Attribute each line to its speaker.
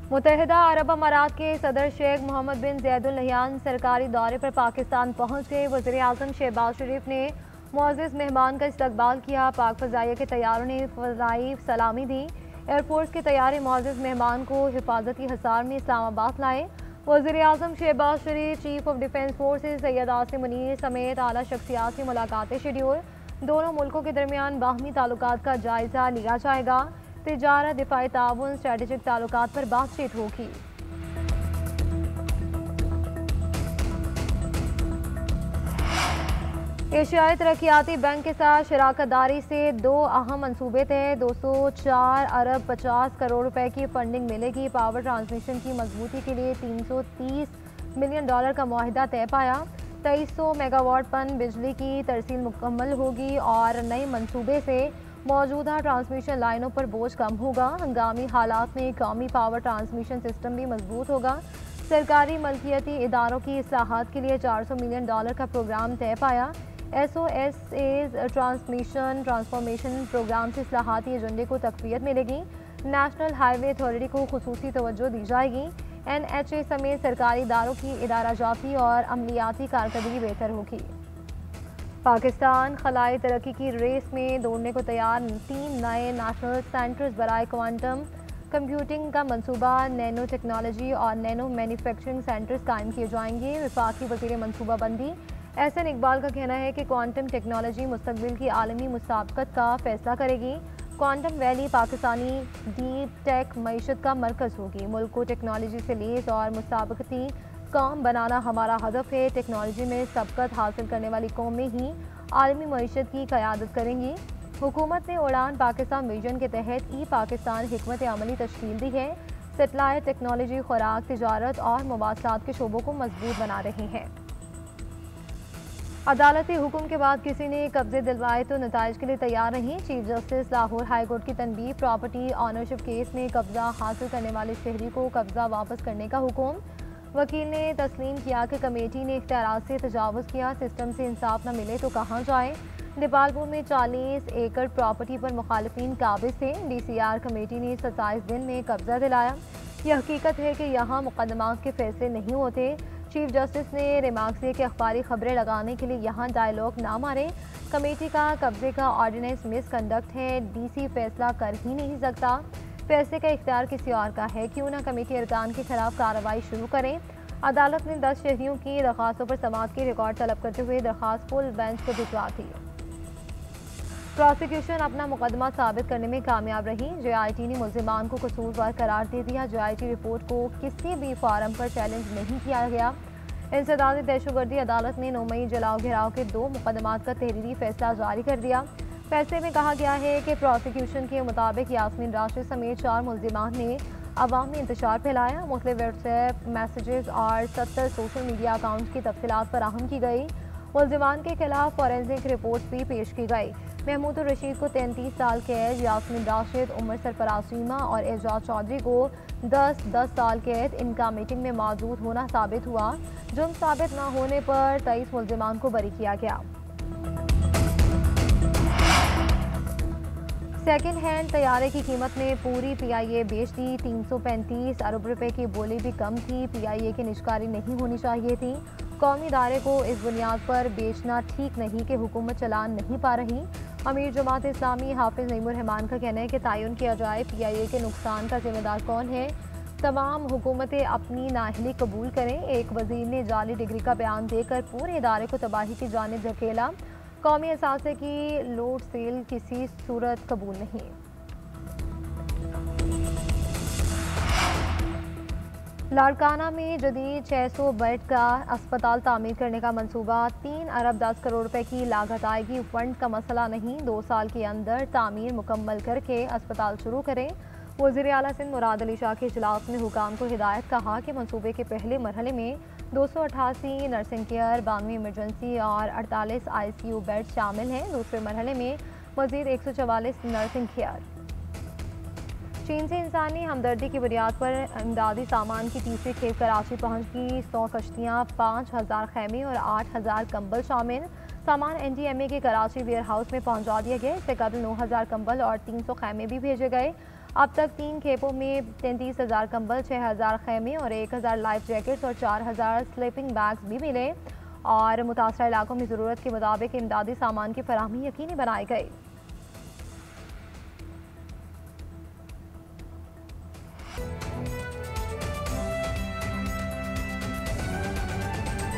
Speaker 1: मुत्तहिदा अरब अमारात के सदर शेख मोहम्मद बिन ज़ैद अल नहयान सरकारी दौरे पर पाकिस्तान पहुँच गए। वज़ीर आज़म शहबाज शरीफ ने मुअज़्ज़ज़ मेहमान का इस्तकबाल किया। पाक फ़ज़ाइया के तैयारों ने फ़ज़ाई सलामी दी। एयरफोर्स के तैयारे मुअज़्ज़ज़ मेहमान को हिफाजती हिसार में इस्लामाबाद लाए। वज़ीर आज़म Shehbaz Sharif, chief of defence forces Syed Asim Munir समेत आला शख्सियात की मुलाकातें शेड्यूल। दोनों मुल्कों के दरमियान बाहमी ताल्लुकात का जायजा लिया जाएगा। तिजारत, दिफाई ताउन, स्ट्रेटेजिक ताल्लुकात पर बातचीत होगी। एशियाई तरक्याती बैंक के साथ शराकतदारी से 2 अहम मनसूबे तय। 204 अरब 50 करोड़ रुपए की फंडिंग मिलेगी। पावर ट्रांसमिशन की मजबूती के लिए $330 मिलियन का मुआहिदा तय पाया। 2300 मेगावाट पन बिजली की तरसील मुकम्मल होगी और नए मनसूबे से मौजूदा ट्रांसमिशन लाइनों पर बोझ कम होगा। हंगामी हालात में कौमी पावर ट्रांसमिशन सिस्टम भी मजबूत होगा। सरकारी मल्कियती इदारों की इस्लाहात के लिए $400 मिलियन का प्रोग्राम तय पाया। SOSA's ट्रांसफॉर्मेशन प्रोग्राम से इस्लाहाती एजेंडे को तक़वियत मिलेगी। नेशनल हाईवे अथॉरिटी को खुसूसी तवज्जो दी जाएगी। NHA समेत सरकारी इदारों की इदाराजाती और अमलियाती कारकर्दगी बेहतर होगी। पाकिस्तान खलाई तरक्की की रेस में दौड़ने को तैयार। 3 नए नेशनल सेंटर्स बराए क्वांटम कंप्यूटिंग का मंसूबा, नैनो टेक्नोलॉजी और नैनो मैन्युफैक्चरिंग सेंटर्स कायम किए जाएंगे। वफाकी वज़ीर मनसूबाबंदी एहसन इकबाल का कहना है कि क्वांटम टेक्नोलॉजी मुस्तकबिल की आलमी मुसाबकत का फैसला करेगी। Quantum valley Pakistani deep tech मईशत का मरकज़ होगी। मुल्क को टेक्नोलॉजी से लेस और मुसाबकती कौम बनाना हमारा हदफ है। टेक्नोलॉजी में सबकत हासिल करने वाली कौमें ही आलमी मईशत की क़यादत करेंगी। हुकूमत ने उड़ान पाकिस्तान विजन के तहत पाकिस्तान हिकमत अमली तश्कील दी है। सेटेलाइट टेक्नोलॉजी, खुराक, तिजारत और मवासलात के शोबों को मजबूत बना रही हैं। अदालती हुक्म के बाद किसी ने कब्जे दिलवाए तो नताइज के लिए तैयार नहीं। Chief justice Lahore high court की तनबीह। प्रॉपर्टी ऑनरशिप केस में कब्जा हासिल करने वाले शहरी को कब्जा वापस करने का हुक्म। वकील ने तस्लीम किया कि कमेटी ने इख्तियारात से तजावुज़ किया। सिस्टम से इंसाफ न मिले तो कहाँ जाए। नेपालपुर में 40 एकड़ प्रॉपर्टी पर मुखालिफिन काबिज थे। DCR कमेटी ने 27 दिन में कब्जा दिलाया। यह हकीकत है कि यहाँ मुकदमात के फैसले नहीं होते। चीफ जस्टिस ने रिमार्क दिए कि अखबारी खबरें लगाने के लिए यहाँ डायलॉग ना मारे। कमेटी का कब्जे का ऑर्डिनेंस मिसकंडक्ट है। DC फैसला कर ही नहीं सकता। फैसले का इख्तियार किसी और का है। क्यों ना कमेटी अरकान के खिलाफ कार्रवाई शुरू करें। अदालत ने 10 शहरियों की दरख्वास्तों पर समाअत की रिकॉर्ड तलब करते हुए दरख्वास्त फुल बेंच को भिजवा दी। प्रोसिक्यूशन अपना मुकदमा साबित करने में कामयाब रही। JIT ने मुल्जिमान को कसूरवार करार दे दिया। JIT रिपोर्ट को किसी भी फार्म पर चैलेंज नहीं किया गया। इंसदाद दहशतगर्दी अदालत ने 9 मई जलाओ घेराव के 2 मुकदमात का तहरीरी फैसला जारी कर दिया। फैसले में कहा गया है कि प्रोसिक्यूशन के मुताबिक यास्मीन राशिद समेत 4 मुल्जिमान ने अवाम में इंतशार फैलाया। मुख्तलिफ व्हाट्सएप मैसेजेस और 70 सोशल मीडिया अकाउंट्स की तफसीलात फराहम की गई। मुल्जिमान के खिलाफ फॉरेंसिक रिपोर्ट भी पेश की गई। महमूद रशीद को 33 साल कैद, यास्मीन राशिद, उमर सरफराज सीमा और एजाज चौधरी को 10 साल कैद इनका मीटिंग में मौजूद होना साबित हुआ। जुर्म साबित न होने पर 23 मुल्जिमान को बरी किया गया। सेकेंड हैंड तैयारे की कीमत में पूरी PIA बेच दी। 335 अरब रुपए की बोली भी कम थी। PIA की निजकारी नहीं होनी चाहिए थी। कौमी इदारे को इस बुनियाद पर बेचना ठीक नहीं कि हुकूमत चलान नहीं पा रही। अमीर जमात इस्लामी हाफिज नईमुर रहमान का कहना है कि तयन किया जाए PIA के नुकसान का जिम्मेदार कौन है। तमाम हुकूमतें अपनी नाअहली कबूल करें। एक वजीर ने जाली डिग्री का बयान देकर पूरे इदारे को तबाही की जानिब धकेला। कौमी असासे की लोड सेल किसी सूरत कबूल नहीं। लाड़काना में जदीद 600 बेड का अस्पताल तामीर करने का मंसूबा। 3 अरब 10 करोड़ रुपए की लागत आएगी। फंड का मसला नहीं, 2 साल के अंदर तामीर मुकम्मल करके अस्पताल शुरू करें। वज़ीर आला सिंध मुराद अली शाह के इजलास में हुकाम को हिदायत। कहा कि मंसूबे के पहले मरहले में 288 नर्सिंग केयर, 92 इमरजेंसी और 48 ICU बेड शामिल हैं। दूसरे मरहले में मजीद 144 नर्सिंग केयर। चीन से इंसानी हमदर्दी की बुनियाद पर इमदादी सामान की तीसरी खेप कराची पहुंच गई। 100 कश्तियाँ, 5000 खैमे और 8000 कंबल शामिल। सामान NDMA के कराची वेयर हाउस में पहुंचा दिया गया। इससे कबल 9000 कंबल और 300 खैमे भी भेजे गए। अब तक 3 खेपों में 33,000 कंबल, 6,000 खेमे और 1,000 लाइफ जैकेट्स और 4,000 स्लीपिंग बैग्स भी मिले और मुतासरा इलाकों में ज़रूरत के मुताबिक इमदादी सामान की फराहमी यकीनी बनाई गई।